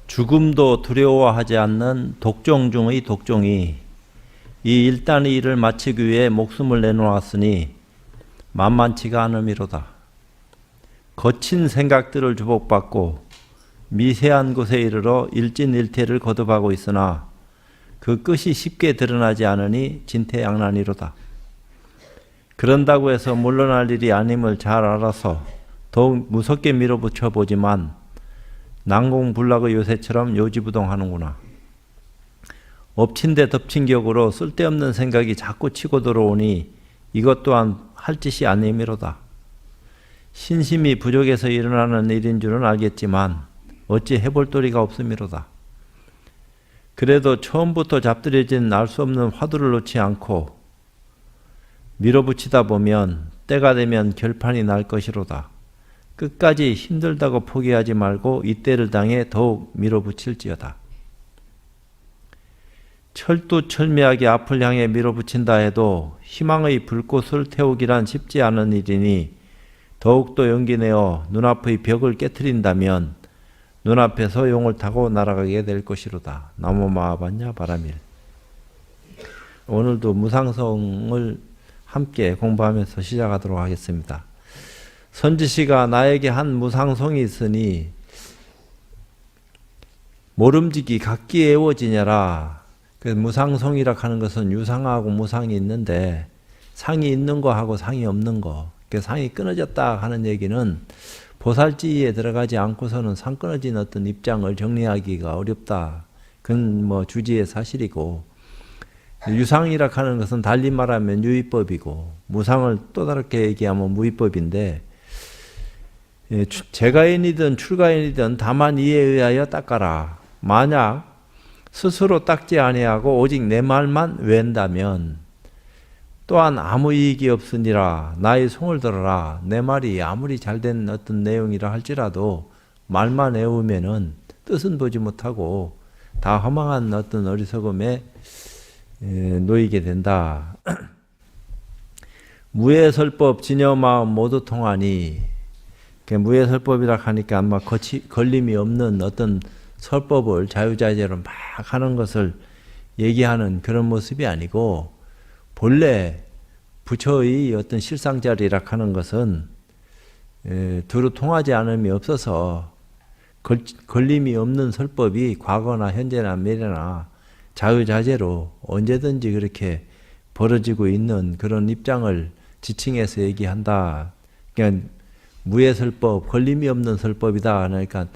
죽음도 두려워하지 않는 독종 중의 독종이 이 일단의 일을 마치기 위해 목숨을 내놓았으니 만만치가 않음이로다. 거친 생각들을 주복받고 미세한 곳에 이르러 일진일퇴를 거듭하고 있으나 그 끝이 쉽게 드러나지 않으니 진퇴양난이로다. 그런다고 해서 물러날 일이 아님을 잘 알아서 더욱 무섭게 밀어붙여 보지만 난공불락의 요새처럼 요지부동하는구나. 엎친 데 덮친 격으로 쓸데없는 생각이 자꾸 치고 들어오니 이것 또한 할 짓이 아님이로다. 신심이 부족해서 일어나는 일인 줄은 알겠지만 어찌 해볼 도리가 없음이로다. 그래도 처음부터 잡들여진 알 수 없는 화두를 놓지 않고 밀어붙이다 보면 때가 되면 결판이 날 것이로다. 끝까지 힘들다고 포기하지 말고 이때를 당해 더욱 밀어붙일지어다. 철두철미하게 앞을 향해 밀어붙인다 해도 희망의 불꽃을 태우기란 쉽지 않은 일이니 더욱더 용기 내어 눈앞의 벽을 깨트린다면 눈앞에서 용을 타고 날아가게 될 것이로다. 나무마하반야 바라밀. 오늘도 무상성을 함께 공부하면서 시작하도록 하겠습니다. 선지시가 나에게 한 무상성이 있으니 모름지기 각기 애워지냐라. 그 무상성이라 하는 것은 유상하고 무상이 있는데 상이 있는 거하고 상이 없는 거. 그 상이 끊어졌다 하는 얘기는 보살지에 들어가지 않고서는 상 끊어진 어떤 입장을 정리하기가 어렵다. 그건 뭐 주지의 사실이고, 유상이라 하는 것은 달리 말하면 유의법이고 무상을 또 다르게 얘기하면 무의법인데, 재가인이든 출가인이든 다만 이에 의하여 닦아라. 만약 스스로 닦지 아니하고 오직 내 말만 외운다면 또한 아무 이익이 없으니라. 나의 송을 들어라. 내 말이 아무리 잘된 어떤 내용이라 할지라도 말만 외우면은 뜻은 보지 못하고 다 허망한 어떤 어리석음에 놓이게 된다. 무예설법 진여마음 모두 통하니, 무예설법이라 하니까 아마 걸림이 없는 어떤 설법을 자유자재로 막 하는 것을 얘기하는 그런 모습이 아니고, 본래 부처의 어떤 실상자리라 하는 것은 두루 통하지 않음이 없어서 걸림이 없는 설법이 과거나 현재나 미래나 자유자재로 언제든지 그렇게 벌어지고 있는 그런 입장을 지칭해서 얘기한다. 그러니까 무예설법, 걸림이 없는 설법이다. 그러니까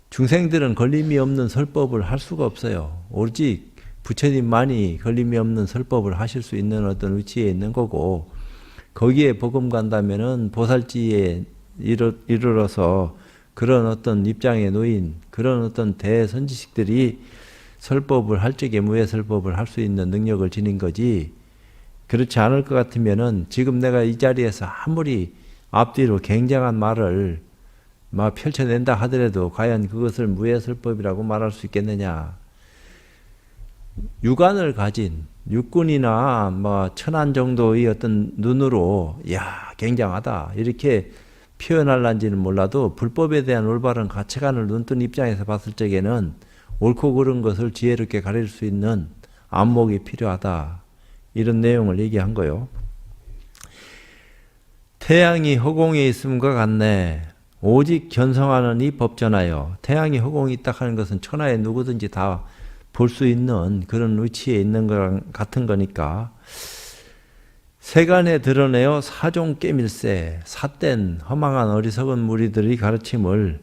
중생들은 걸림이 없는 설법을 할 수가 없어요. 오직 부처님만이 걸림이 없는 설법을 하실 수 있는 어떤 위치에 있는 거고, 거기에 복음 간다면은 보살지에 이르러서 그런 어떤 입장에 놓인 그런 어떤 대선지식들이 설법을 할 적에 무예설법을 할 수 있는 능력을 지닌 거지, 그렇지 않을 것 같으면은 지금 내가 이 자리에서 아무리 앞뒤로 굉장한 말을 막 펼쳐낸다 하더라도 과연 그것을 무예설법이라고 말할 수 있겠느냐. 육안을 가진 육군이나 뭐 천안 정도의 어떤 눈으로 야 굉장하다 이렇게 표현할란지는 몰라도 불법에 대한 올바른 가치관을 눈뜬 입장에서 봤을 적에는 옳고 그른 것을 지혜롭게 가릴 수 있는 안목이 필요하다. 이런 내용을 얘기한 거요. 태양이 허공에 있음과 같네. 오직 견성하는 이 법전하여. 태양이 허공에 있다 하는 것은 천하에 누구든지 다 볼 수 있는 그런 위치에 있는 거랑 같은 거니까, 세간에 드러내어 사종 깨밀세. 삿된 허망한 어리석은 무리들의 가르침을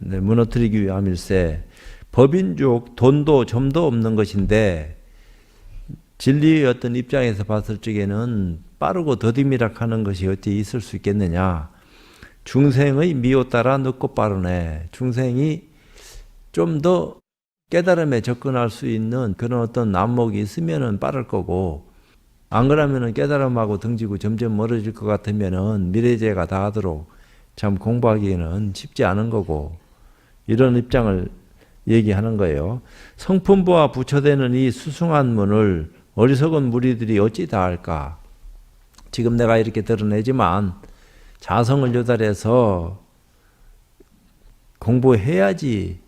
무너뜨리기 위함일세. 법인족 돈도 점도 없는 것인데 진리의 어떤 입장에서 봤을 적에는 빠르고 더디미락하는 것이 어찌 있을 수 있겠느냐. 중생의 미호 따라 늦고 빠르네. 중생이 좀 더 깨달음에 접근할 수 있는 그런 어떤 안목이 있으면은 빠를 거고, 안 그러면은 깨달음하고 등지고 점점 멀어질 것 같으면은 미래제가 다 하도록 참 공부하기에는 쉽지 않은 거고, 이런 입장을 얘기하는 거예요. 성품부와 부처되는 이 수승한 문을 어리석은 무리들이 어찌 다 할까? 지금 내가 이렇게 드러내지만 자성을 조달해서 공부해야지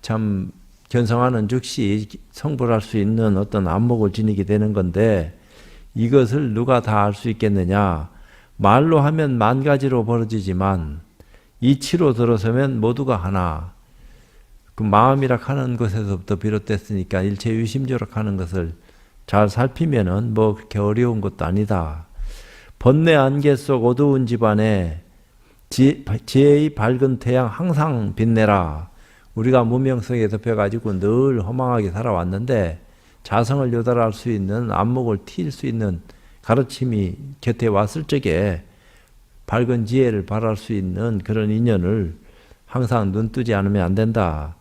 참 견성하는 즉시 성불할 수 있는 어떤 안목을 지니게 되는 건데 이것을 누가 다 알 수 있겠느냐. 말로 하면 만 가지로 벌어지지만 이치로 들어서면 모두가 하나. 그 마음이라 하는 것에서부터 비롯됐으니까 일체 유심조라 하는 것을 잘 살피면은 뭐 그렇게 어려운 것도 아니다. 번뇌 안개 속 어두운 집안에 지혜의 밝은 태양 항상 빛내라. 우리가 무명성에 덮여가지고 늘 허망하게 살아왔는데 자성을 요달할 수 있는 안목을 틔울 수 있는 가르침이 곁에 왔을 적에 밝은 지혜를 발할 수 있는 그런 인연을 항상 눈뜨지 않으면 안 된다.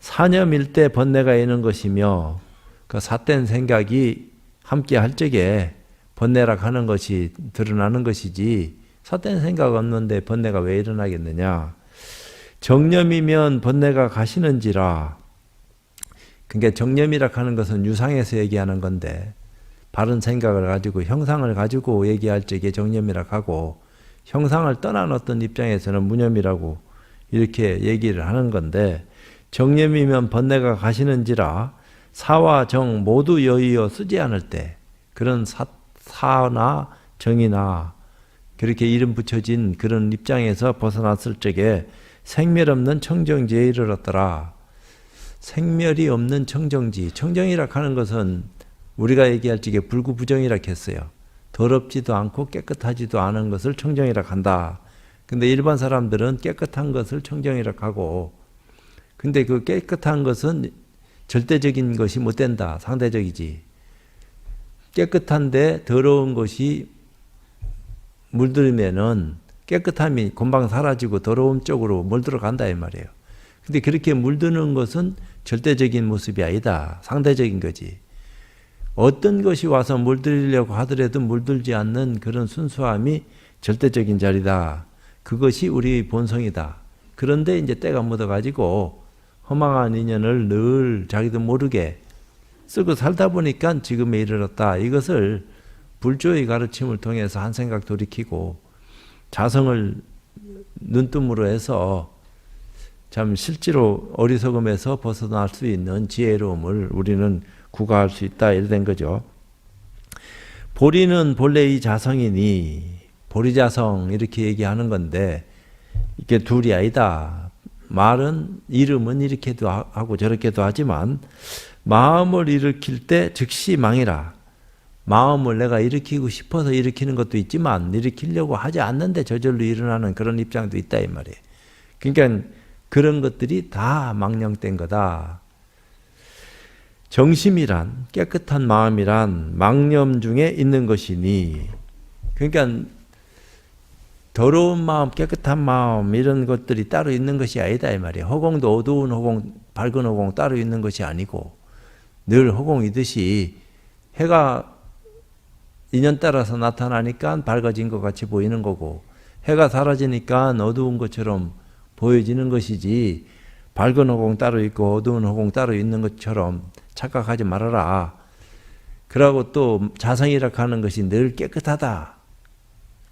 사념일대 번뇌가 있는 것이며 그 삿된 생각이 함께 할 적에 번뇌라 하는 것이 드러나는 것이지 삿된 생각 없는데 번뇌가 왜 일어나겠느냐. 정념이면 번뇌가 가시는지라. 그러니까 정념이라 하는 것은 유상에서 얘기하는 건데 바른 생각을 가지고 형상을 가지고 얘기할 적에 정념이라 하고 형상을 떠난 어떤 입장에서는 무념이라고 이렇게 얘기를 하는 건데 정념이면 번뇌가 가시는지라 사와 정 모두 여의어 쓰지 않을 때 그런 사나 정이나 그렇게 이름 붙여진 그런 입장에서 벗어났을 적에 생멸 없는 청정지에 이르렀더라. 생멸이 없는 청정지. 청정이라 하는 것은 우리가 얘기할 적에 불구부정이라 했어요. 더럽지도 않고 깨끗하지도 않은 것을 청정이라 한다. 근데 일반 사람들은 깨끗한 것을 청정이라 하고 근데 그 깨끗한 것은 절대적인 것이 못 된다. 상대적이지. 깨끗한데 더러운 것이 물들면은 깨끗함이 금방 사라지고 더러움 쪽으로 물들어간다 이 말이에요. 근데 그렇게 물드는 것은 절대적인 모습이 아니다. 상대적인 거지. 어떤 것이 와서 물들이려고 하더라도 물들지 않는 그런 순수함이 절대적인 자리다. 그것이 우리의 본성이다. 그런데 이제 때가 묻어가지고 허망한 인연을 늘 자기도 모르게 쓰고 살다 보니까 지금에 이르렀다. 이것을 불조의 가르침을 통해서 한 생각 돌이키고 자성을 눈뜸으로 해서 참 실제로 어리석음에서 벗어날 수 있는 지혜로움을 우리는 구가할 수 있다. 이래 된 거죠. 보리는 본래 이 자성이니 보리자성 이렇게 얘기하는 건데 이게 둘이 아니다. 말은 이름은 이렇게도 하고 저렇게도 하지만 마음을 일으킬 때 즉시 망이라. 마음을 내가 일으키고 싶어서 일으키는 것도 있지만 일으키려고 하지 않는데 저절로 일어나는 그런 입장도 있다 이 말이에요. 그러니까 그런 것들이 다 망령된 거다. 정심이란 깨끗한 마음이란 망념 중에 있는 것이니 그러니까 더러운 마음, 깨끗한 마음 이런 것들이 따로 있는 것이 아니다 이 말이에요. 허공도 어두운 허공, 밝은 허공 따로 있는 것이 아니고 늘 허공이듯이 해가 인연 따라서 나타나니까 밝아진 것 같이 보이는 거고 해가 사라지니까 어두운 것처럼 보여지는 것이지 밝은 허공 따로 있고 어두운 허공 따로 있는 것처럼 착각하지 말아라. 그러고 또 자성이라 하는 것이 늘 깨끗하다.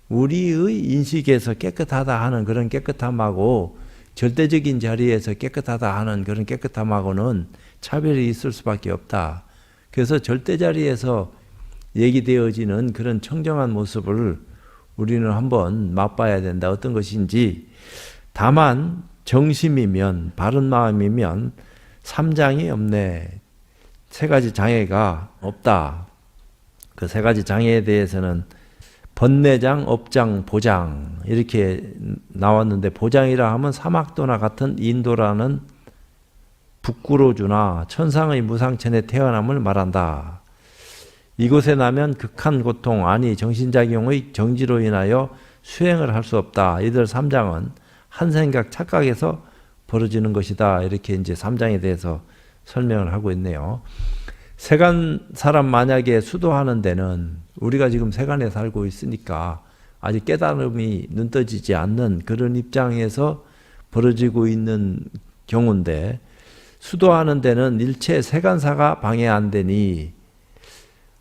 우리의 인식에서 깨끗하다 하는 그런 깨끗함하고 절대적인 자리에서 깨끗하다 하는 그런 깨끗함하고는 차별이 있을 수밖에 없다. 그래서 절대 자리에서 얘기되어지는 그런 청정한 모습을 우리는 한번 맛봐야 된다. 어떤 것인지. 다만 정심이면 바른 마음이면 삼장이 없네. 세 가지 장애가 없다. 그 세 가지 장애에 대해서는 번뇌장, 업장, 보장 이렇게 나왔는데 보장이라 하면 사막도나 같은 인도라는 북구로주나 천상의 무상천의 태어남을 말한다. 이곳에 나면 극한 고통 아니 정신작용의 정지로 인하여 수행을 할 수 없다. 이들 삼장은 한 생각 착각에서 벌어지는 것이다. 이렇게 이제 삼장에 대해서 설명을 하고 있네요. 세간 사람 만약에 수도하는 데는 우리가 지금 세간에 살고 있으니까 아직 깨달음이 눈떠지지 않는 그런 입장에서 벌어지고 있는 경우인데 수도하는 데는 일체 세간사가 방해 안 되니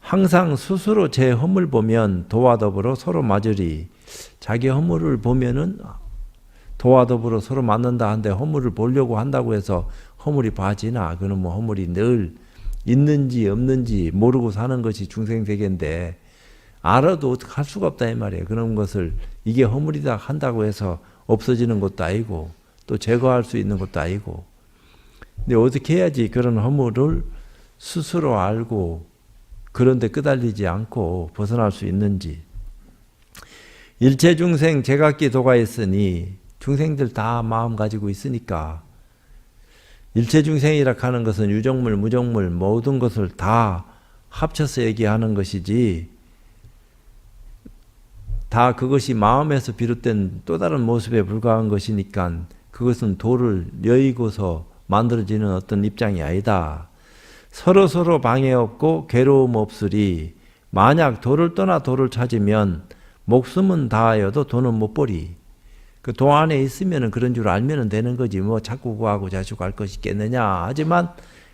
항상 스스로 제 허물 보면 도와 더불어 서로 맞으리. 자기 허물을 보면은 도와 더불어 서로 맞는다 한데 허물을 보려고 한다고 해서 허물이 봐지나? 그는 뭐 허물이 늘 있는지 없는지 모르고 사는 것이 중생세계인데 알아도 어떻게 할 수가 없다 이 말이에요. 그런 것을 이게 허물이다 한다고 해서 없어지는 것도 아니고 또 제거할 수 있는 것도 아니고, 근데 어떻게 해야지 그런 허물을 스스로 알고 그런데 끄달리지 않고 벗어날 수 있는지. 일체 중생 제각기 도가 있으니 중생들 다 마음 가지고 있으니까 일체 중생이라 하는 것은 유정물 무정물 모든 것을 다 합쳐서 얘기하는 것이지 다 그것이 마음에서 비롯된 또 다른 모습에 불과한 것이니까 그것은 도를 여의고서 만들어지는 어떤 입장이 아니다. 서로서로 방해 없고 괴로움 없으리. 만약 도를 떠나 도를 찾으면 목숨은 다하여도 도는 못 보리. 그 도 안에 있으면 그런 줄 알면 되는 거지. 뭐 자꾸 구하고 자주 갈 것이 있겠느냐. 하지만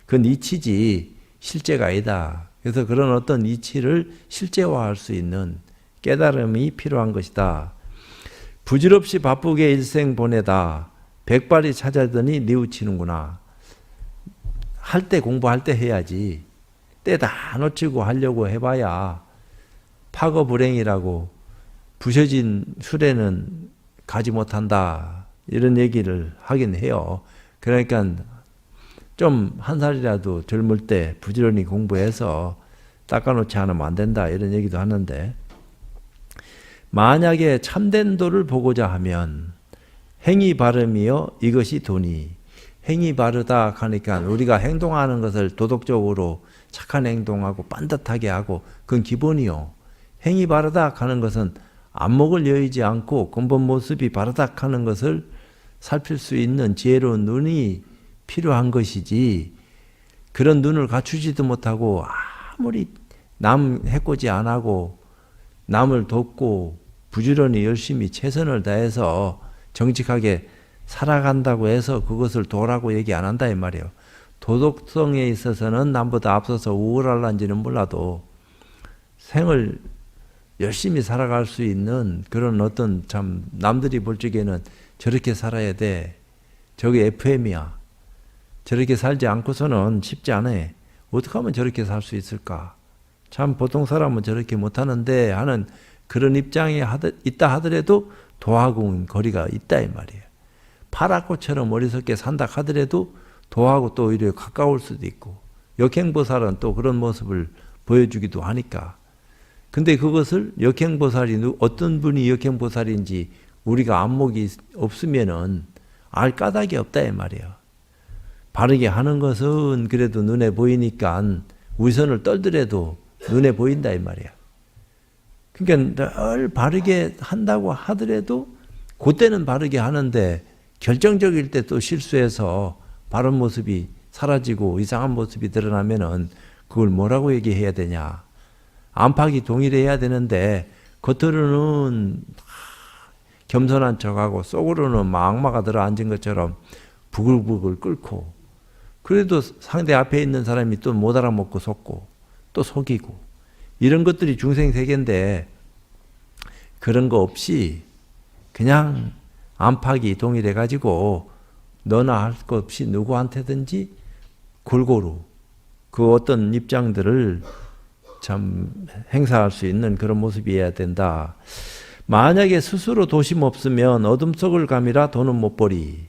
그건 이치지 실제가 아니다. 그래서 그런 어떤 이치를 실제화할 수 있는 깨달음이 필요한 것이다. 부질없이 바쁘게 일생 보내다 백발이 찾아더니 뉘우치는구나. 할 때 공부할 때 해야지. 때 다 놓치고 하려고 해봐야 파거불행이라고 부셔진 수레는 가지 못한다. 이런 얘기를 하긴 해요. 그러니까 좀 한 살이라도 젊을 때 부지런히 공부해서 닦아놓지 않으면 안 된다. 이런 얘기도 하는데 만약에 참된 도를 보고자 하면 행이 바름이여 이것이 도니. 행이 바르다 하니까 우리가 행동하는 것을 도덕적으로 착한 행동하고 반듯하게 하고 그건 기본이요. 행이 바르다 하는 것은 안목을 여의지 않고 근본 모습이 바르다 하는 것을 살필 수 있는 지혜로운 눈이 필요한 것이지 그런 눈을 갖추지도 못하고 아무리 남 해코지 안 하고 남을 돕고 부지런히 열심히 최선을 다해서 정직하게 살아간다고 해서 그것을 도라고 얘기 안 한다 이 말이에요. 도덕성에 있어서는 남보다 앞서서 우월할런지는 몰라도 생을 열심히 살아갈 수 있는 그런 어떤 참 남들이 볼 적에는 저렇게 살아야 돼. 저게 FM이야. 저렇게 살지 않고서는 쉽지 않아. 어떻게 하면 저렇게 살 수 있을까? 참 보통 사람은 저렇게 못하는데 하는 그런 입장에 있다 하더라도 도하고는 거리가 있다 이 말이에요. 파라꽃처럼 어리석게 산다 하더라도 도하고 또 오히려 가까울 수도 있고 역행보살은 또 그런 모습을 보여주기도 하니까. 근데 그것을 역행보살이 어떤 분이 역행보살인지 우리가 안목이 없으면은 알 까닭이 없다 이 말이에요. 바르게 하는 것은 그래도 눈에 보이니까 위선을 떨더라도 눈에 보인다 이 말이야. 그러니까 늘 바르게 한다고 하더라도 그때는 바르게 하는데 결정적일 때 또 실수해서 바른 모습이 사라지고 이상한 모습이 드러나면은 그걸 뭐라고 얘기해야 되냐. 안팎이 동일해야 되는데 겉으로는 겸손한 척하고 속으로는 악마가 들어앉은 것처럼 부글부글 끓고 그래도 상대 앞에 있는 사람이 또 못 알아먹고 속고 또 속이고 이런 것들이 중생세계인데 그런 거 없이 그냥 안팎이 동일해가지고 너나 할 것 없이 누구한테든지 골고루 그 어떤 입장들을 참 행사할 수 있는 그런 모습이어야 된다. 만약에 스스로 도심 없으면 어둠 속을 감이라 도는 못 보리.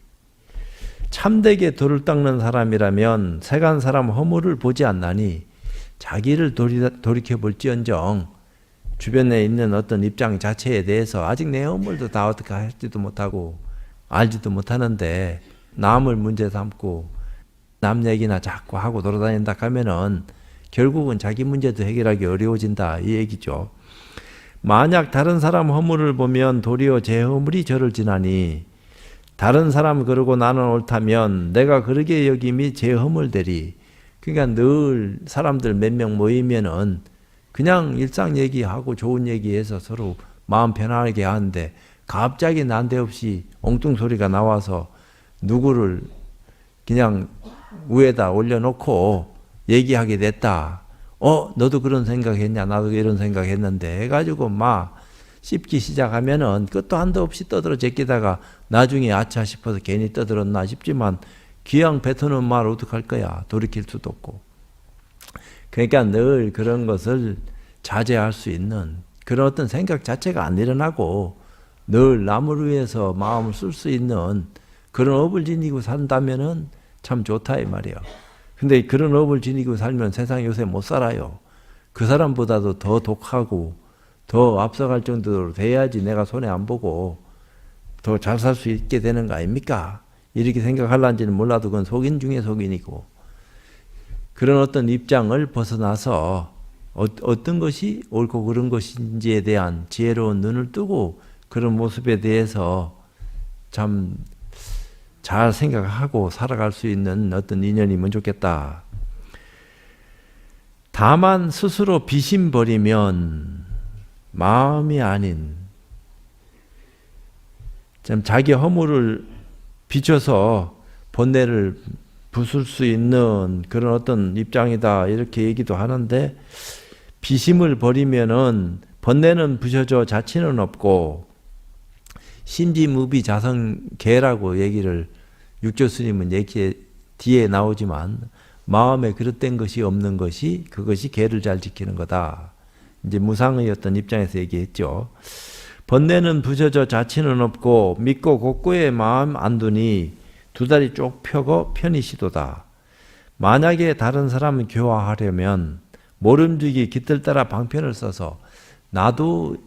참되게 도를 닦는 사람이라면 세간 사람 허물을 보지 않나니 자기를 돌이켜볼지언정 주변에 있는 어떤 입장 자체에 대해서 아직 내 허물도 다 어떻게 할지도 못하고 알지도 못하는데 남을 문제 삼고 남 얘기나 자꾸 하고 돌아다닌다 하면은 결국은 자기 문제도 해결하기 어려워진다 이 얘기죠. 만약 다른 사람 허물을 보면 도리어 제 허물이 저를 지나니 다른 사람 그러고 나는 옳다면 내가 그러게 여김이 제 허물되리. 그러니까 늘 사람들 몇 명 모이면은 그냥 일상 얘기하고 좋은 얘기해서 서로 마음 편하게 하는데 갑자기 난데없이 엉뚱 소리가 나와서 누구를 그냥 위에다 올려놓고 얘기하게 됐다. 너도 그런 생각했냐? 나도 이런 생각했는데 해가지고 막 씹기 시작하면은 끝도 한도 없이 떠들어 제끼다가 나중에 아차 싶어서 괜히 떠들었나 싶지만 기왕 뱉어놓은 말 어떡할 거야. 돌이킬 수도 없고. 그러니까 늘 그런 것을 자제할 수 있는 그런 어떤 생각 자체가 안 일어나고 늘 남을 위해서 마음을 쓸 수 있는 그런 업을 지니고 산다면은 참 좋다 이 말이에요. 근데 그런 업을 지니고 살면 세상 요새 못 살아요. 그 사람보다도 더 독하고 더 앞서갈 정도로 돼야지 내가 손해 안 보고 더 잘 살 수 있게 되는 거 아닙니까? 이렇게 생각할란지는 몰라도 그건 속인 중에 속인이고 그런 어떤 입장을 벗어나서 어떤 것이 옳고 그른 것인지에 대한 지혜로운 눈을 뜨고 그런 모습에 대해서 참 잘 생각하고 살아갈 수 있는 어떤 인연이면 좋겠다. 다만 스스로 비심 버리면 마음이 아닌 참 자기 허물을 비춰서 번뇌를 부술 수 있는 그런 어떤 입장이다 이렇게 얘기도 하는데 비심을 버리면은 번뇌는 부셔져 자치는 없고 심지무비 자성계라고 얘기를 육조 스님은 얘기 뒤에 나오지만 마음에 그릇된 것이 없는 것이 그것이 계를 잘 지키는 거다. 이제 무상의 어떤 입장에서 얘기했죠. 번뇌는 부셔져 자치는 없고 믿고 곧고에 마음 안 두니 두 다리 쭉 펴고 편히 시도다. 만약에 다른 사람을 교화하려면 모름지기 깃들 따라 방편을 써서 나도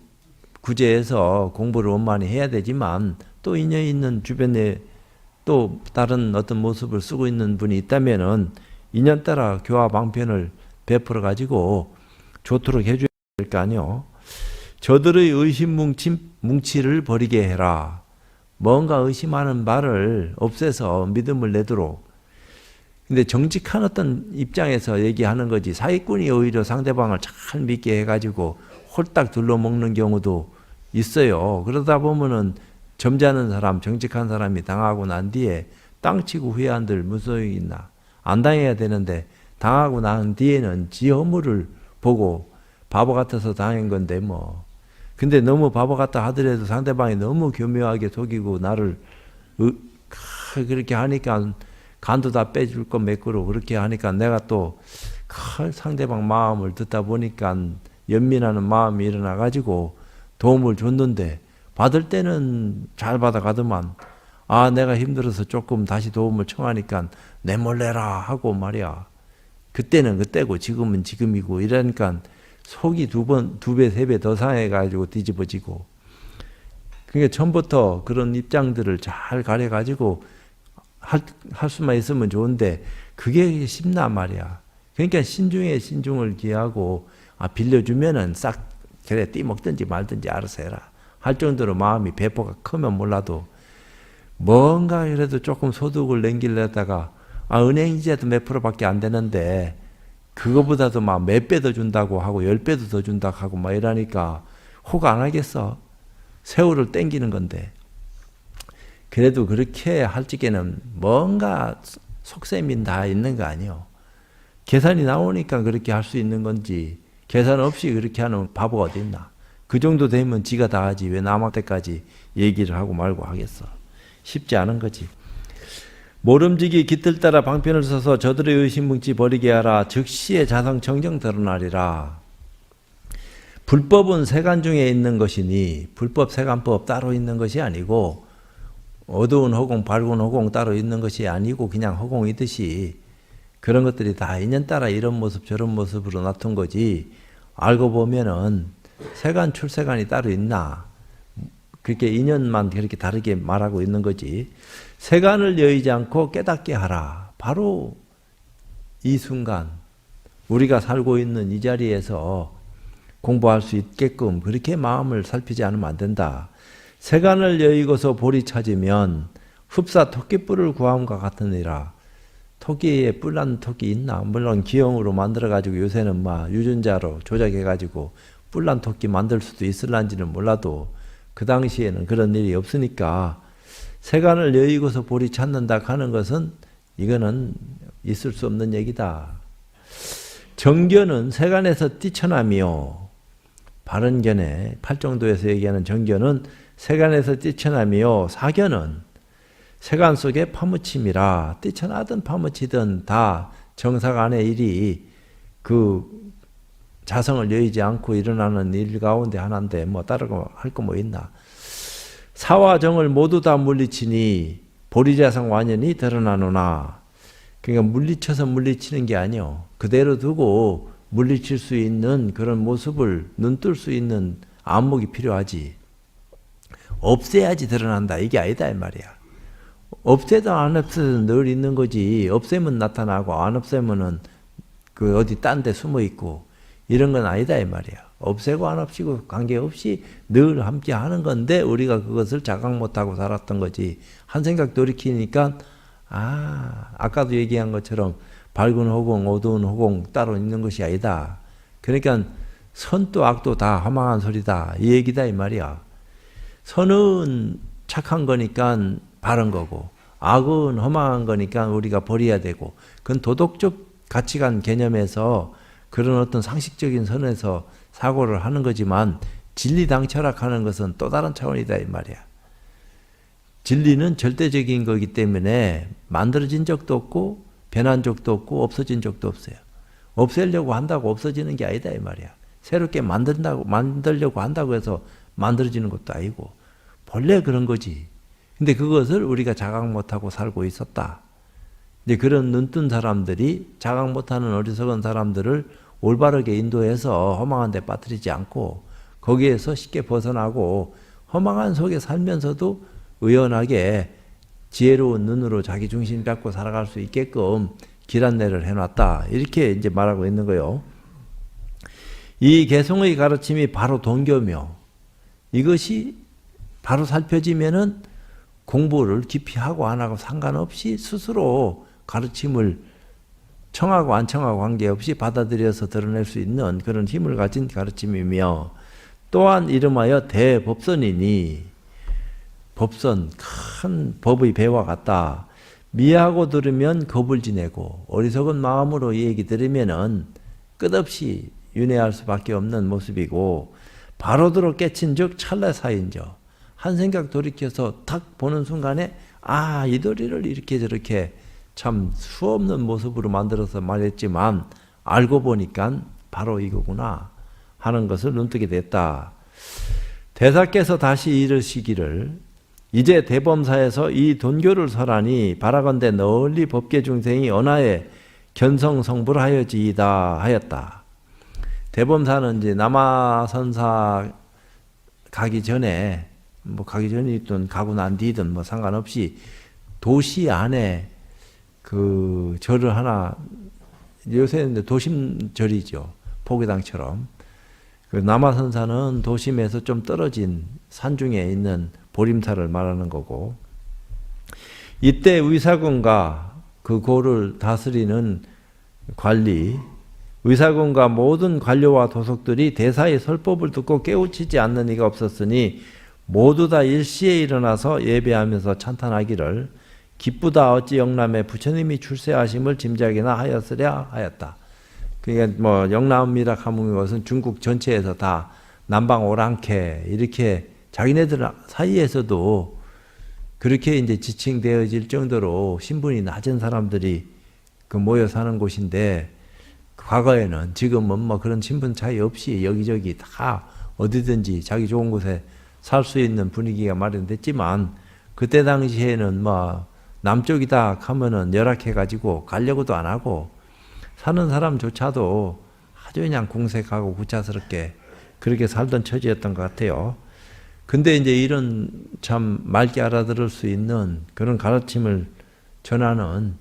구제해서 공부를 원만히 해야 되지만 또 인연 있는 주변에 또 다른 어떤 모습을 쓰고 있는 분이 있다면은 인연 따라 교화 방편을 베풀어 가지고 좋도록 해줘야 될 거 아니요. 저들의 의심 뭉치를 버리게 해라. 뭔가 의심하는 말을 없애서 믿음을 내도록. 근데 정직한 어떤 입장에서 얘기하는 거지 사기꾼이 오히려 상대방을 잘 믿게 해가지고 홀딱 둘러먹는 경우도 있어요. 그러다 보면은 점잖은 사람, 정직한 사람이 당하고 난 뒤에 땅치고 후회한들 무슨 소용이 있나. 안 당해야 되는데 당하고 난 뒤에는 지 허물을 보고 바보 같아서 당한 건데 뭐. 근데 너무 바보 같다 하더라도 상대방이 너무 교묘하게 속이고 나를 그렇게 하니까 간도 다 빼줄 거 매끄러 그렇게 하니까 내가 또 상대방 마음을 듣다 보니까 연민하는 마음이 일어나가지고 도움을 줬는데 받을 때는 잘 받아가더만 아 내가 힘들어서 조금 다시 도움을 청하니까 내몰래라 하고 말이야. 그때는 그때고 지금은 지금이고 이러니까 속이 두 배, 세 배 더 상해가지고 뒤집어지고 그러니까 처음부터 그런 입장들을 잘 가려가지고 할 수만 있으면 좋은데 그게 쉽나 말이야. 그러니까 신중에 신중을 기하고 빌려주면은 싹 그래 띠먹든지 말든지 알아서 해라 할 정도로 마음이 배포가 크면 몰라도 뭔가 그래도 조금 소득을 남기려다가 은행 이자도 몇 프로밖에 안 되는데 그거보다도 막 몇 배 더 준다고 하고 10배도 더 준다고 하고 막 이러니까 혹 안 하겠어. 세월을 땡기는 건데. 그래도 그렇게 할 적에는 뭔가 속셈이 다 있는 거 아니요. 계산이 나오니까 그렇게 할 수 있는 건지 계산 없이 그렇게 하는 바보가 어디 있나. 그 정도 되면 지가 다 하지 왜 남한테까지 얘기를 하고 말고 하겠어. 쉽지 않은 거지. 모름지기 깃들 따라 방편을 써서 저들의 의심뭉치 버리게 하라. 즉시의 자성 청정 드러나리라. 불법은 세간 중에 있는 것이니 불법 세간법 따로 있는 것이 아니고 어두운 허공 밝은 허공 따로 있는 것이 아니고 그냥 허공이듯이 그런 것들이 다 인연 따라 이런 모습 저런 모습으로 나타난 거지. 알고 보면은 세간 출세간이 따로 있나. 그렇게 인연만 그렇게 다르게 말하고 있는 거지. 세간을 여의지 않고 깨닫게 하라. 바로 이 순간 우리가 살고 있는 이 자리에서 공부할 수 있게끔 그렇게 마음을 살피지 않으면 안 된다. 세간을 여의고서 볼이 찾으면 흡사 토끼뿔을 구함과 같으니라. 토끼에 뿔난 토끼 있나? 물론 기형으로 만들어가지고 요새는 막 유전자로 조작해가지고 뿔난 토끼 만들 수도 있을란지는 몰라도 그 당시에는 그런 일이 없으니까 세간을 여의고서 볼이 찾는다 하는 것은 이거는 있을 수 없는 얘기다. 정견은 세간에서 뛰쳐나며 바른견에 팔정도에서 얘기하는 정견은 세간에서 뛰쳐나며 사견은 세간 속에 파묻힘이라. 뛰쳐나든 파묻히든 다 정사간의 일이 그 자성을 여의지 않고 일어나는 일 가운데 하나인데 뭐 다르고 할 거 뭐 있나. 사와 정을 모두 다 물리치니 보리자성 완연히 드러나노나. 그러니까 물리쳐서 물리치는 게 아니요. 그대로 두고 물리칠 수 있는 그런 모습을 눈뜰 수 있는 안목이 필요하지. 없애야지 드러난다 이게 아니다 이 말이야. 없애도 안 없애도 늘 있는 거지. 없애면 나타나고 안 없애면은 그 어디 딴 데 숨어 있고 이런 건 아니다 이 말이야. 없애고 안 없애고 관계없이 늘 함께 하는 건데 우리가 그것을 자각 못하고 살았던 거지. 한 생각 돌이키니까 아까도 얘기한 것처럼 밝은 허공 어두운 허공 따로 있는 것이 아니다. 그러니까 선도 악도 다 허망한 소리다 이 얘기다 이 말이야. 선은 착한 거니까 바른 거고 악은 허망한 거니까 우리가 버려야 되고 그건 도덕적 가치관 개념에서 그런 어떤 상식적인 선에서 사고를 하는 거지만 진리당 철학하는 것은 또 다른 차원이다 이 말이야. 진리는 절대적인 거기 때문에 만들어진 적도 없고 변한 적도 없고 없어진 적도 없어요. 없애려고 한다고 없어지는 게 아니다 이 말이야. 새롭게 만들려고 한다고 해서 만들어지는 것도 아니고 본래 그런 거지. 근데 그것을 우리가 자각 못하고 살고 있었다. 이제 그런 눈뜬 사람들이 자각 못하는 어리석은 사람들을 올바르게 인도해서 허망한 데 빠뜨리지 않고 거기에서 쉽게 벗어나고 허망한 속에 살면서도 의연하게 지혜로운 눈으로 자기 중심 갖고 살아갈 수 있게끔 길 안내를 해놨다. 이렇게 이제 말하고 있는 거요. 이 개성의 가르침이 바로 동교며 이것이 바로 살펴지면은 공부를 깊이 하고 안 하고 상관없이 스스로 가르침을 청하고 안 청하고 관계없이 받아들여서 드러낼 수 있는 그런 힘을 가진 가르침이며 또한 이름하여 대법선이니 법선 큰 법의 배와 같다. 미하고 들으면 겁을 지내고 어리석은 마음으로 이 얘기 들으면은 끝없이 윤회할 수밖에 없는 모습이고 바로들어 깨친 즉 찰나사인저 한 생각 돌이켜서 탁 보는 순간에 이 도리를 이렇게 저렇게 참 수없는 모습으로 만들어서 말했지만 알고 보니까 바로 이거구나 하는 것을 눈뜨게 됐다. 대사께서 다시 이르시기를 이제 대범사에서 이 돈교를 설하니 바라건대 널리 법계 중생이 언하에 견성성불 하여지이다 하였다. 대범사는 이제 남아선사 가기 전에 가기 전이든 가고 난 뒤든 상관없이 도시 안에 그 절을 하나 요새는 도심절이죠. 포기당처럼. 그 남아선사는 도심에서 좀 떨어진 산중에 있는 보림사를 말하는 거고 이때 의사군과 그 고를 다스리는 관리 의사군과 모든 관료와 도속들이 대사의 설법을 듣고 깨우치지 않는 이가 없었으니 모두 다 일시에 일어나서 예배하면서 찬탄하기를 기쁘다 어찌 영남에 부처님이 출세하심을 짐작이나 하였으랴 하였다. 그러니까 영남이라 하는 것은 중국 전체에서 다 남방 오랑캐 이렇게 자기네들 사이에서도 그렇게 이제 지칭되어질 정도로 신분이 낮은 사람들이 모여 사는 곳인데 과거에는 지금은 그런 신분 차이 없이 여기저기 다 어디든지 자기 좋은 곳에 살 수 있는 분위기가 마련됐지만 그때 당시에는 남쪽이다 하면은 열악해가지고 가려고도 안 하고 사는 사람조차도 아주 그냥 궁색하고 구차스럽게 그렇게 살던 처지였던 것 같아요. 근데 이제 이런 참 맑게 알아들을 수 있는 그런 가르침을 전하는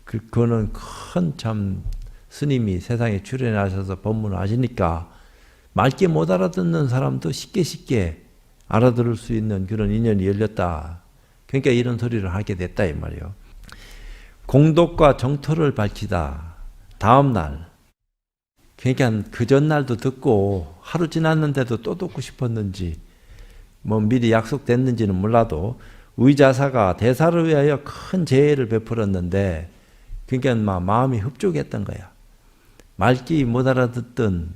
그거는 큰 참 스님이 세상에 출연하셔서 법문을 하시니까 맑게 못 알아듣는 사람도 쉽게 알아들을 수 있는 그런 인연이 열렸다. 그러니까 이런 소리를 하게 됐다 이 말이에요. 공덕과 정토를 밝히다. 다음 날 그러니까 그 전날도 듣고 하루 지났는데도 또 듣고 싶었는지 미리 약속됐는지는 몰라도 의자사가 대사를 위하여 큰 재해를 베풀었는데 그러니까 마음이 흡족했던 거야. 맑게 못 알아듣던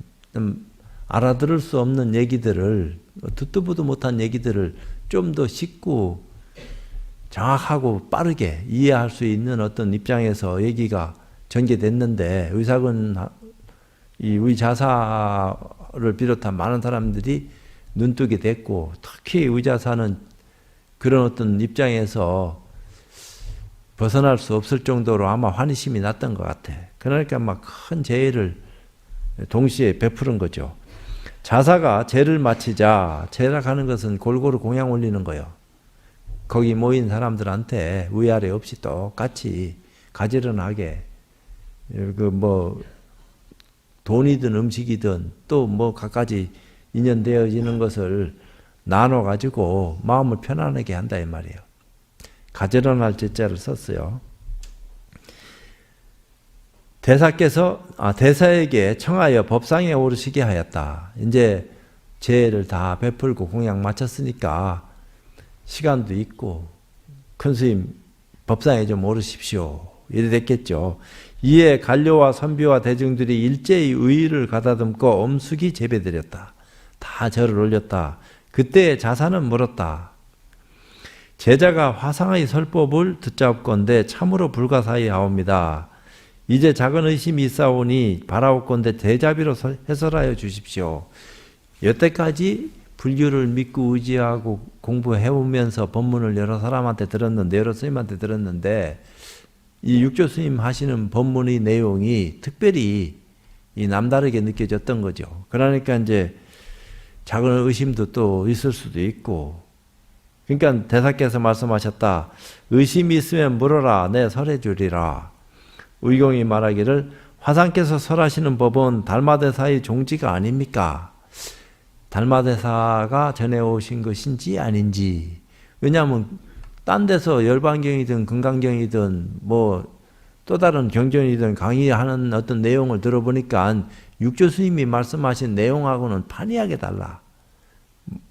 알아들을 수 없는 얘기들을, 듣도 보도 못한 얘기들을 좀 더 쉽고 정확하고 빠르게 이해할 수 있는 어떤 입장에서 얘기가 전개됐는데, 이 의자사를 비롯한 많은 사람들이 눈뜨게 됐고, 특히 의자사는 그런 어떤 입장에서 벗어날 수 없을 정도로 아마 환희심이 났던 것 같아. 그러니까 막 큰 제의를 동시에 베푸는 거죠. 자사가 제를 마치자, 제라하는 것은 골고루 공양 올리는 거예요. 거기 모인 사람들한테 위아래 없이 똑같이 가지런하게, 돈이든 음식이든 또 갖가지 인연되어지는 것을 나눠가지고 마음을 편안하게 한다 이 말이에요. 가지런할 제자를 썼어요. 대사에게 청하여 법상에 오르시게 하였다. 이제 제를 다 베풀고 공양 마쳤으니까 시간도 있고, 큰 스님 법상에 좀 오르십시오. 이래 됐겠죠. 이에 관료와 선비와 대중들이 일제히 의의를 가다듬고 엄숙히 제배드렸다. 다 절을 올렸다. 그때 자사는 물었다. 제자가 화상의 설법을 듣자옵건대 참으로 불가사의하옵니다. 이제 작은 의심이 있사오니 바라옵건대 대자비로 해설하여 주십시오. 여태까지 불교를 믿고 의지하고 공부해오면서 법문을 여러 사람한테 들었는데, 여러 스님한테 들었는데, 이 육조 스님 하시는 법문의 내용이 특별히 남다르게 느껴졌던 거죠. 그러니까 이제 작은 의심도 또 있을 수도 있고, 그러니까 대사께서 말씀하셨다. 의심이 있으면 물어라. 내 설해주리라. 의공이 말하기를 화상께서 설하시는 법은 달마대사의 종지가 아닙니까? 달마대사가 전해오신 것인지 아닌지. 왜냐하면 딴 데서 열반경이든 금강경이든 또 다른 경전이든 강의하는 어떤 내용을 들어보니까 육조 스님이 말씀하신 내용하고는 판이하게 달라.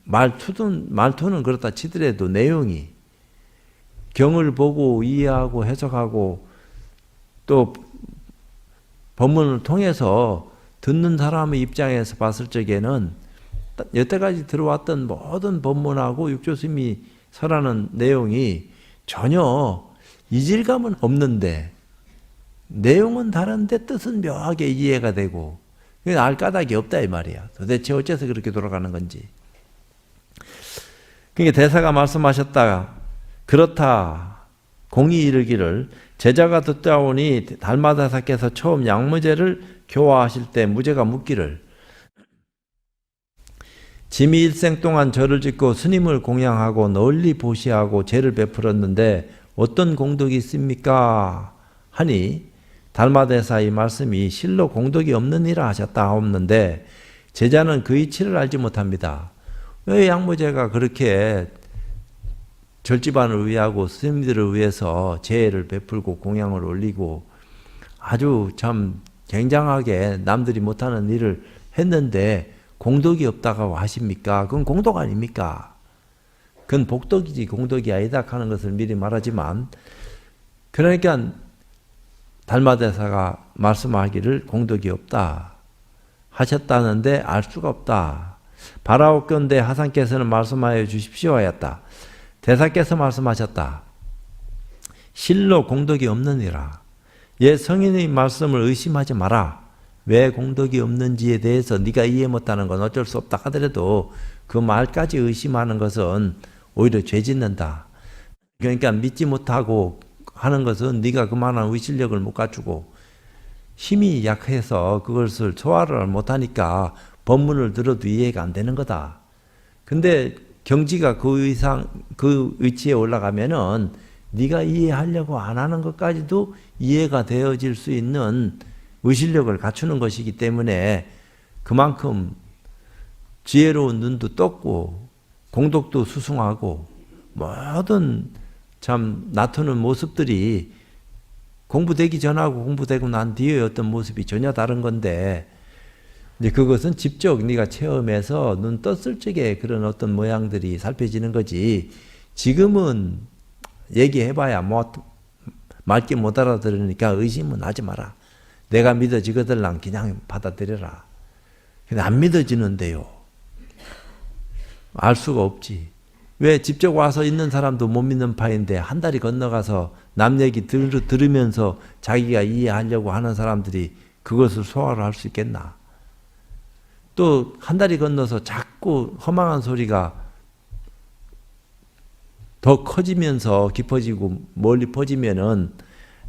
말투는 그렇다 치더라도 내용이, 경을 보고 이해하고 해석하고 또 법문을 통해서 듣는 사람의 입장에서 봤을 적에는 여태까지 들어왔던 모든 법문하고 육조 스님이 설하는 내용이 전혀 이질감은 없는데, 내용은 다른데 뜻은 묘하게 이해가 되고, 알 까닭이 없다 이 말이야. 도대체 어째서 그렇게 돌아가는 건지. 그러니까 대사가 말씀하셨다. 그렇다. 공이 이르기를 제자가 듣다 오니 달마대사께서 처음 양무제를 교화하실 때 무제가 묻기를, 짐이 일생 동안 절을 짓고 스님을 공양하고 널리 보시하고 제를 베풀었는데 어떤 공덕이 있습니까? 하니 달마대사의 말씀이 실로 공덕이 없느니라 하셨다 하옵는데, 제자는 그 이치를 알지 못합니다. 왜 양무제가 그렇게 절집안을 위하고 스님들을 위해서 제를 베풀고 공양을 올리고 아주 참 굉장하게 남들이 못하는 일을 했는데 공덕이 없다고 하십니까? 그건 공덕 아닙니까? 그건 복덕이지 공덕이 아니다 하는 것을 미리 말하지만, 그러니까 달마대사가 말씀하기를 공덕이 없다 하셨다는데 알 수가 없다. 바라옵건대 하상께서는 말씀하여 주십시오 하였다. 대사께서 말씀하셨다. 실로 공덕이 없느니라. 예, 성인의 말씀을 의심하지 마라. 왜 공덕이 없는지에 대해서 네가 이해 못하는 건 어쩔 수 없다 하더라도 그 말까지 의심하는 것은 오히려 죄 짓는다. 그러니까 믿지 못하고 하는 것은 네가 그만한 의실력을 못 갖추고 힘이 약해서 그것을 소화를 못하니까 법문을 들어도 이해가 안 되는 거다. 근데 경지가 그 위치에 올라가면은 네가 이해하려고 안 하는 것까지도 이해가 되어질 수 있는 의실력을 갖추는 것이기 때문에 그만큼 지혜로운 눈도 떴고 공덕도 수승하고 모든 참 나타나는 모습들이 공부되기 전하고 공부되고 난 뒤의 어떤 모습이 전혀 다른 건데, 이제 그것은 직접 네가 체험해서 눈 떴을 적에 그런 어떤 모양들이 살펴지는 거지, 지금은 얘기해봐야 맑게 못 알아들으니까 의심은 하지 마라. 내가 믿어지거들랑 그냥 받아들여라. 근데 안 믿어지는데요. 알 수가 없지. 왜 직접 와서 있는 사람도 못 믿는 파인데 한 달이 건너가서 남 얘기 들으면서 자기가 이해하려고 하는 사람들이 그것을 소화를 할 수 있겠나. 또 한 달이 건너서 자꾸 허망한 소리가 더 커지면서 깊어지고 멀리 퍼지면은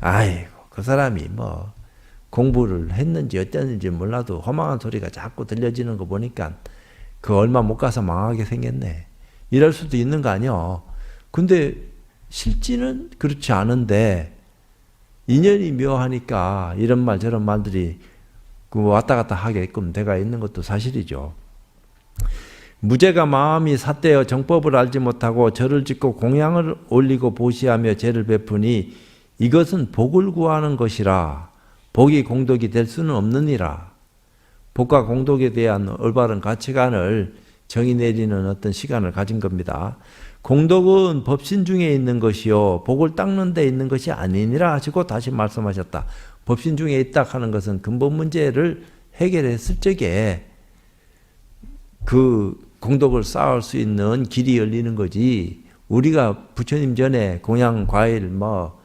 아이고 그 사람이 뭐 공부를 했는지 어땠는지 몰라도 허망한 소리가 자꾸 들려지는 거 보니까 그 얼마 못 가서 망하게 생겼네. 이럴 수도 있는 거 아니야. 근데 실제는 그렇지 않은데 인연이 묘하니까 이런 말 저런 말들이 왔다 갔다 하게끔 돼가 있는 것도 사실이죠. 무죄가 마음이 삿되어 정법을 알지 못하고 절을 짓고 공양을 올리고 보시하며 죄를 베푸니 이것은 복을 구하는 것이라 복이 공덕이 될 수는 없느니라. 복과 공덕에 대한 올바른 가치관을 정의 내리는 어떤 시간을 가진 겁니다. 공덕은 법신 중에 있는 것이요 복을 닦는 데 있는 것이 아니니라 하시고 다시 말씀하셨다. 법신 중에 있다 하는 것은 근본 문제를 해결했을 적에 그 공덕을 쌓을 수 있는 길이 열리는 거지. 우리가 부처님 전에 공양 과일 뭐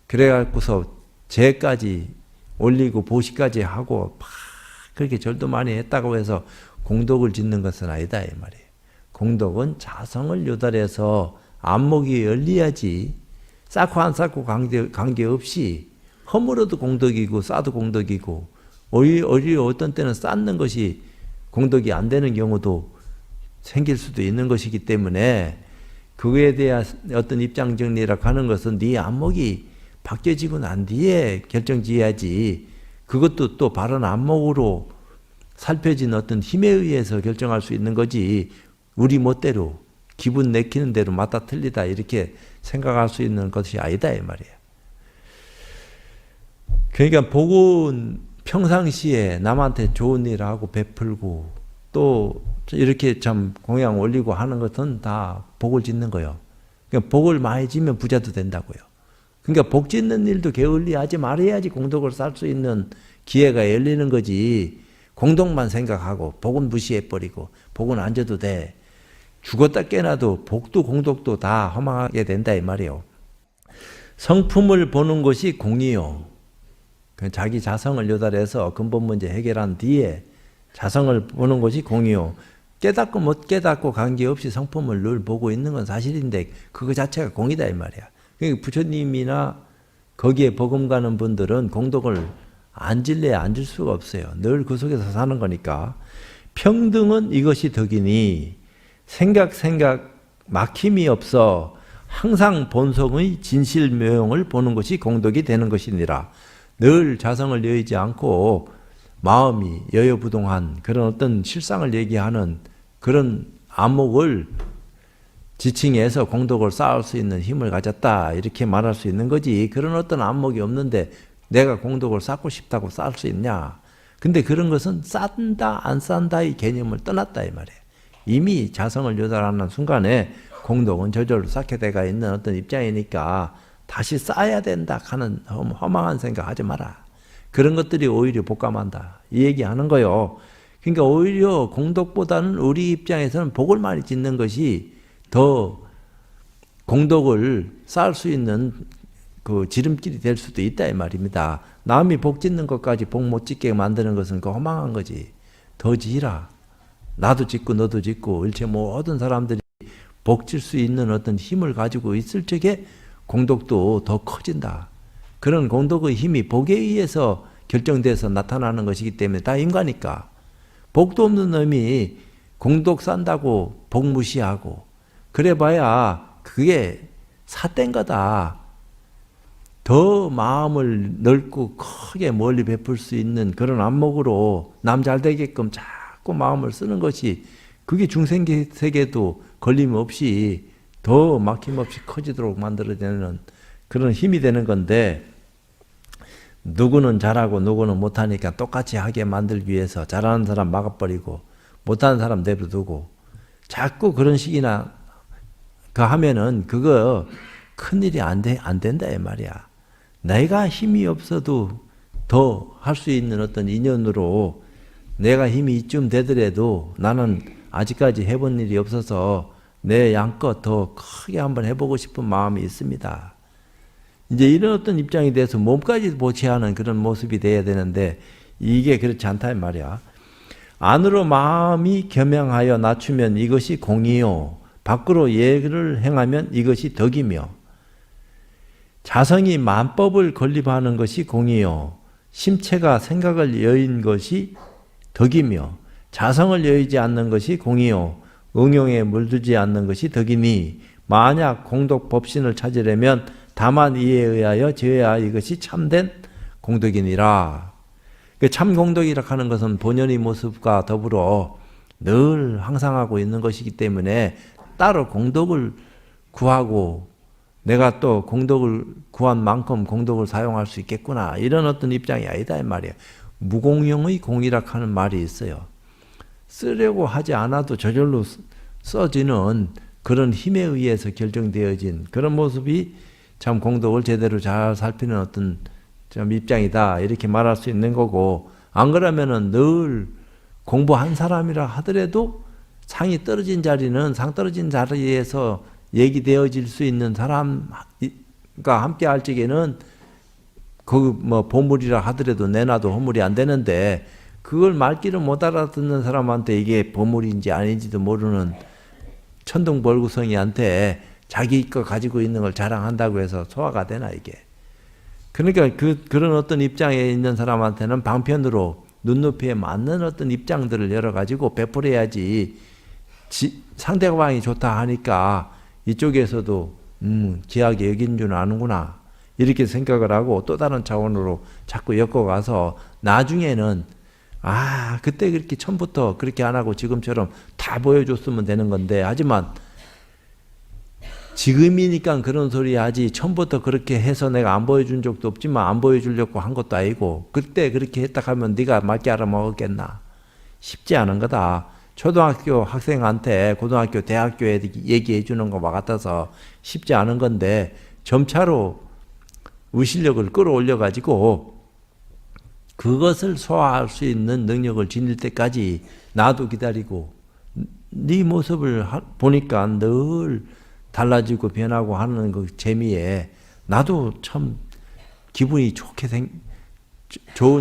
그래갖고서 제까지 올리고 보시까지 하고 막 그렇게 절도 많이 했다고 해서 공덕을 짓는 것은 아니다 이 말이에요. 공덕은 자성을 요달해서 안목이 열려야지 쌓고 안 쌓고 관계없이 허물어도 공덕이고 쌓도 공덕이고 오히려 어떤 때는 쌓는 것이 공덕이 안 되는 경우도 생길 수도 있는 것이기 때문에 그거에 대한 어떤 입장 정리라고 하는 것은 네 안목이 바뀌어지고 난 뒤에 결정지어야지 그것도 또 바른 안목으로 살펴진 어떤 힘에 의해서 결정할 수 있는 거지 우리 멋대로 기분 내키는 대로 맞다 틀리다 이렇게 생각할 수 있는 것이 아니다 이 말이에요. 그러니까 복은 평상시에 남한테 좋은 일 하고 베풀고 또 이렇게 참 공양 올리고 하는 것은 다 복을 짓는 거예요. 그러니까 복을 많이 지면 부자도 된다고요. 그러니까 복 짓는 일도 게을리하지 말아야지 공덕을 쌓을 수 있는 기회가 열리는 거지. 공덕만 생각하고 복은 무시해버리고 복은 안 줘도 돼. 죽었다 깨나도 복도 공덕도 다 허망하게 된다 이 말이에요. 성품을 보는 것이 공이요. 자기 자성을 요달해서 근본 문제 해결한 뒤에 자성을 보는 것이 공이요. 깨닫고 못 깨닫고 관계없이 성품을 늘 보고 있는 건 사실인데 그거 자체가 공이다 이 말이야. 그러니까 부처님이나 거기에 버금가는 분들은 공덕을 안 질래야 안 줄 수가 없어요. 늘 그 속에서 사는 거니까. 평등은 이것이 덕이니 생각 막힘이 없어 항상 본성의 진실묘용을 보는 것이 공덕이 되는 것이니라. 늘 자성을 여의지 않고 마음이 여여부동한 그런 어떤 실상을 얘기하는 그런 안목을 지칭해서 공덕을 쌓을 수 있는 힘을 가졌다 이렇게 말할 수 있는 거지. 그런 어떤 안목이 없는데 내가 공덕을 쌓고 싶다고 쌓을 수 있냐. 근데 그런 것은 쌓는다 안 쌓는다의 개념을 떠났다 이 말이에요. 이미 자성을 요달하는 순간에 공덕은 저절로 쌓게 돼가 있는 어떤 입장이니까 다시 쌓아야 된다 하는 허망한 생각 하지 마라. 그런 것들이 오히려 복감한다. 이 얘기하는 거요. 그러니까 오히려 공덕보다는 우리 입장에서는 복을 많이 짓는 것이 더 공덕을 쌓을 수 있는 그 지름길이 될 수도 있다 이 말입니다. 남이 복 짓는 것까지 복 못 짓게 만드는 것은 그 허망한 거지. 더 지라. 나도 짓고 너도 짓고 일체 모든 사람들이 복 질 수 있는 어떤 힘을 가지고 있을 적에 공덕도 더 커진다. 그런 공덕의 힘이 복에 의해서 결정돼서 나타나는 것이기 때문에 다 인과니까. 복도 없는 놈이 공덕 쌓는다고 복 무시하고 그래봐야 그게 삿된 거다. 더 마음을 넓고 크게 멀리 베풀 수 있는 그런 안목으로 남 잘 되게끔 자꾸 마음을 쓰는 것이 그게 중생세계도 걸림없이 더 막힘없이 커지도록 만들어내는 그런 힘이 되는 건데 누구는 잘하고 누구는 못하니까 똑같이 하게 만들기 위해서 잘하는 사람 막아버리고 못하는 사람 내버려두고 자꾸 그런 식이나 그 하면은 그거 큰일이 안 된다 이 말이야. 내가 힘이 없어도 더 할 수 있는 어떤 인연으로 내가 힘이 이쯤 되더라도 나는 아직까지 해본 일이 없어서 내 양껏 더 크게 한번 해보고 싶은 마음이 있습니다. 이제 이런 어떤 입장이 돼서 몸까지 보채하는 그런 모습이 돼야 되는데 이게 그렇지 않다 이 말이야. 안으로 마음이 겸양하여 낮추면 이것이 공이요 밖으로 예를 행하면 이것이 덕이며 자성이 만법을 건립하는 것이 공이요 심체가 생각을 여인 것이 덕이며 자성을 여의지 않는 것이 공이요 응용에 물들지 않는 것이 덕이니 만약 공덕 법신을 찾으려면 다만 이에 의하여 지어야 이것이 참된 공덕이니라. 참 공덕이라 하는 것은 본연의 모습과 더불어 늘 항상 하고 있는 것이기 때문에 따로 공덕을 구하고 내가 또 공덕을 구한 만큼 공덕을 사용할 수 있겠구나 이런 어떤 입장이 아니다 이 말이에요. 무공용의 공이라 하는 말이 있어요. 쓰려고 하지 않아도 저절로 써지는 그런 힘에 의해서 결정되어진 그런 모습이 참 공덕을 제대로 잘 살피는 어떤 좀 입장이다 이렇게 말할 수 있는 거고, 안 그러면은 늘 공부한 사람이라 하더라도 상이 떨어진 자리는 상 떨어진 자리에서 얘기되어질 수 있는 사람과 함께 할 적에는 그 뭐 보물이라 하더라도 내놔도 허물이 안 되는데 그걸 말귀를 못 알아듣는 사람한테 이게 보물인지 아닌지도 모르는 천둥벌구성이한테 자기 거 가지고 있는 걸 자랑한다고 해서 소화가 되나 이게. 그러니까 그런 어떤 입장에 있는 사람한테는 방편으로 눈높이에 맞는 어떤 입장들을 열어가지고 베풀어야지 상대방이 좋다 하니까 이쪽에서도 귀하게 여긴 줄 아는구나 이렇게 생각을 하고 또 다른 차원으로 자꾸 엮어가서 나중에는 그때 그렇게 처음부터 그렇게 안 하고 지금처럼 다 보여줬으면 되는 건데, 하지만 지금이니까 그런 소리 하지 처음부터 그렇게 해서 내가 안 보여준 적도 없지만 안 보여주려고 한 것도 아니고 그때 그렇게 했다 하면 네가 맞게 알아먹었겠나. 쉽지 않은 거다. 초등학교 학생한테 고등학교 대학교에 얘기해 주는 것과 같아서 쉽지 않은 건데 점차로 의실력을 끌어올려 가지고 그것을 소화할 수 있는 능력을 지닐 때까지 나도 기다리고, 네 모습을 보니까 늘 달라지고 변하고 하는 그 재미에 나도 참 기분이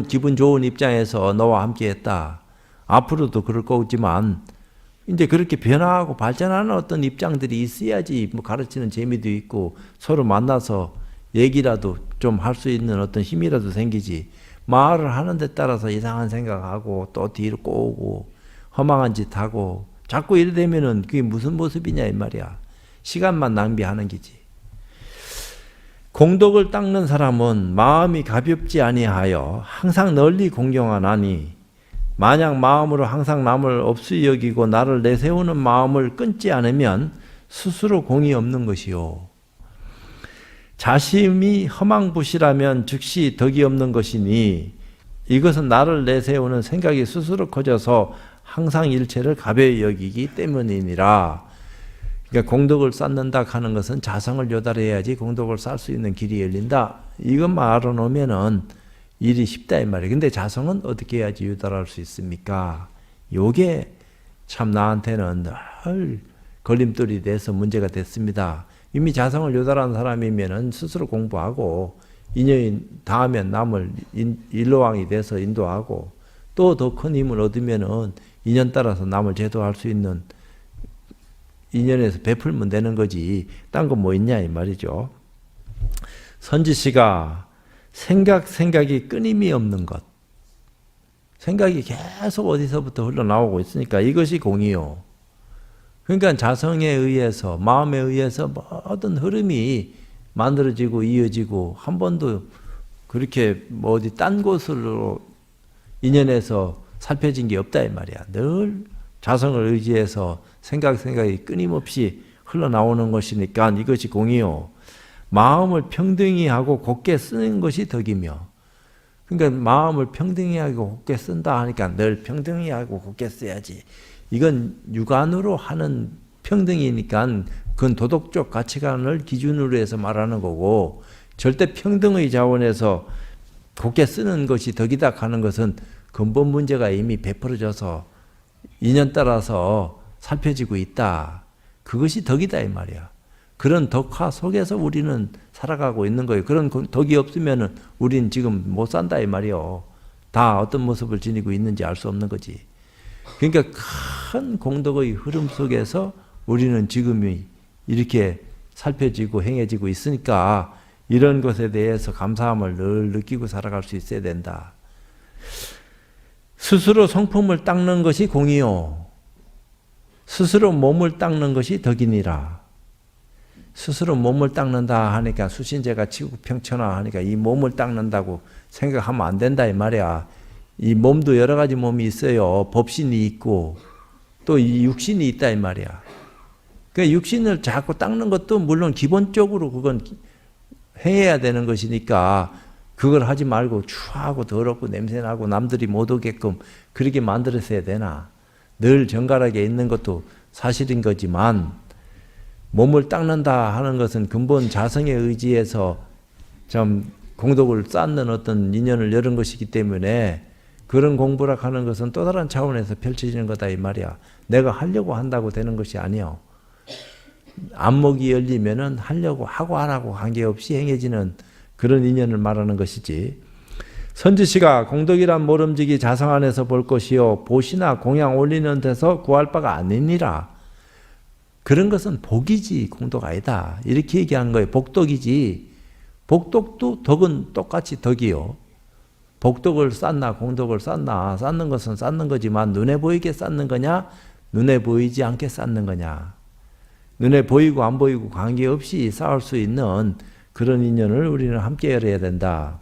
기분 좋은 입장에서 너와 함께 했다. 앞으로도 그럴 거지만 이제 그렇게 변화하고 발전하는 어떤 입장들이 있어야지 뭐 가르치는 재미도 있고 서로 만나서 얘기라도 좀 할 수 있는 어떤 힘이라도 생기지. 말을 하는 데 따라서 이상한 생각하고 또 뒤로 꼬고 허망한 짓 하고 자꾸 이래 되면은 그게 무슨 모습이냐 이 말이야. 시간만 낭비하는 기지. 공덕을 닦는 사람은 마음이 가볍지 아니하여 항상 널리 공경하나니 만약 마음으로 항상 남을 없이 여기고 나를 내세우는 마음을 끊지 않으면 스스로 공이 없는 것이요. 자심이 허망부실하면 즉시 덕이 없는 것이니 이것은 나를 내세우는 생각이 스스로 커져서 항상 일체를 가벼이 여기기 때문이니라. 그러니까 공덕을 쌓는다 하는 것은 자성을 요달해야지 공덕을 쌓을 수 있는 길이 열린다. 이것만 알아놓으면은 일이 쉽다 이 말이에요. 근데 자성은 어떻게 해야지 요달할 수 있습니까? 요게 참 나한테는 늘 걸림돌이 돼서 문제가 됐습니다. 이미 자성을 요달한 사람이면은 스스로 공부하고 인연이 닿으면 남을 일로왕이 돼서 인도하고 또 더 큰 힘을 얻으면은 인연 따라서 남을 제도할 수 있는 인연에서 베풀면 되는 거지. 딴 거 뭐 있냐 이 말이죠. 선지시가 생각이 끊임이 없는 것. 생각이 계속 어디서부터 흘러나오고 있으니까 이것이 공이요. 그러니까 자성에 의해서 마음에 의해서 모든 흐름이 만들어지고 이어지고 한 번도 그렇게 뭐 어디 딴 곳으로 인연해서 살펴진 게 없다 이 말이야. 늘 자성을 의지해서 생각이 끊임없이 흘러나오는 것이니까 이것이 공이요. 마음을 평등히 하고 곱게 쓰는 것이 덕이며, 그러니까 마음을 평등히 하고 곱게 쓴다 하니까 늘 평등히 하고 곱게 써야지. 이건 육안으로 하는 평등이니까 그건 도덕적 가치관을 기준으로 해서 말하는 거고, 절대 평등의 자원에서 곱게 쓰는 것이 덕이다 하는 것은 근본 문제가 이미 베풀어져서 인연 따라서 살펴지고 있다. 그것이 덕이다 이 말이야. 그런 덕화 속에서 우리는 살아가고 있는 거예요. 그런 덕이 없으면은 우리는 지금 못 산다 이 말이요. 다 어떤 모습을 지니고 있는지 알 수 없는 거지. 그러니까 큰 공덕의 흐름 속에서 우리는 지금이 이렇게 살펴지고 행해지고 있으니까 이런 것에 대해서 감사함을 늘 느끼고 살아갈 수 있어야 된다. 스스로 성품을 닦는 것이 공이요. 스스로 몸을 닦는 것이 덕이니라. 스스로 몸을 닦는다 하니까 수신제가 치국평천하 하니까 이 몸을 닦는다고 생각하면 안 된다 이 말이야. 이 몸도 여러 가지 몸이 있어요. 법신이 있고 또 이 육신이 있다 이 말이야. 그 육신을 자꾸 닦는 것도 물론 기본적으로 그건 해야 되는 것이니까 그걸 하지 말고 추하고 더럽고 냄새나고 남들이 못 오게끔 그렇게 만들었어야 되나. 늘 정갈하게 있는 것도 사실인 거지만 몸을 닦는다 하는 것은 근본 자성의 의지에서 좀 공덕을 쌓는 어떤 인연을 열은 것이기 때문에 그런 공부라 하는 것은 또 다른 차원에서 펼쳐지는 거다 이 말이야. 내가 하려고 한다고 되는 것이 아니요. 안목이 열리면은 하려고 하고 안 하고 관계없이 행해지는 그런 인연을 말하는 것이지. 선지시가 공덕이란 모름지기 자성 안에서 볼 것이요 보시나 공양 올리는 데서 구할 바가 아니니라. 그런 것은 복이지 공덕 아니다. 이렇게 얘기하는 거예요. 복덕이지. 복덕도 덕은 똑같이 덕이요. 복덕을 쌓나 공덕을 쌓나 쌓는 것은 쌓는 거지만 눈에 보이게 쌓는 거냐 눈에 보이지 않게 쌓는 거냐. 눈에 보이고 안 보이고 관계없이 쌓을 수 있는 그런 인연을 우리는 함께 열어야 된다.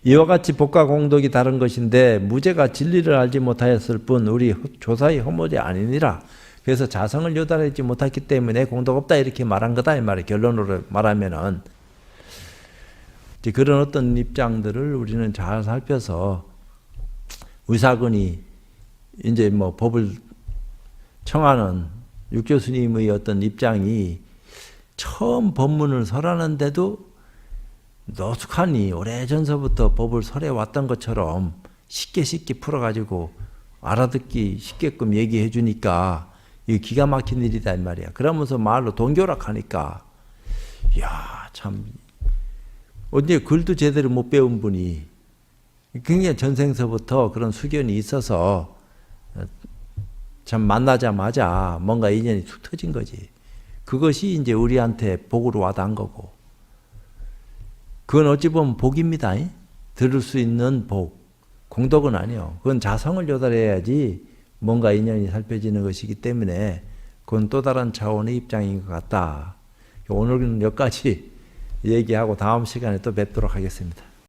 이와 같이 복과 공덕이 다른 것인데 무죄가 진리를 알지 못하였을 뿐 우리 조사의 허물이 아니니라. 그래서 자성을 요달하지 못했기 때문에 공덕 없다 이렇게 말한 거다 이 말이에요. 결론으로 말하면은 이제 그런 어떤 입장들을 우리는 잘 살펴서 의사근이 이제 뭐 법을 청하는 육조 스님의 어떤 입장이 처음 법문을 설하는데도 노숙하니 오래전서부터 법을 설해 왔던 것처럼 쉽게 풀어가지고 알아듣기 쉽게끔 얘기해 주니까 이게 기가 막힌 일이다 이 말이야. 그러면서 말로 동교락하니까 이야 참 언제 글도 제대로 못 배운 분이 굉장히 전생서부터 그런 수견이 있어서 참 만나자마자 뭔가 인연이 툭 터진 거지. 그것이 이제 우리한테 복으로 와닿은 거고. 그건 어찌 보면 복입니다. 들을 수 있는 복. 공덕은 아니요. 그건 자성을 요달해야지 뭔가 인연이 살펴지는 것이기 때문에 그건 또 다른 차원의 입장인 것 같다. 오늘은 여기까지 얘기하고 다음 시간에 또 뵙도록 하겠습니다.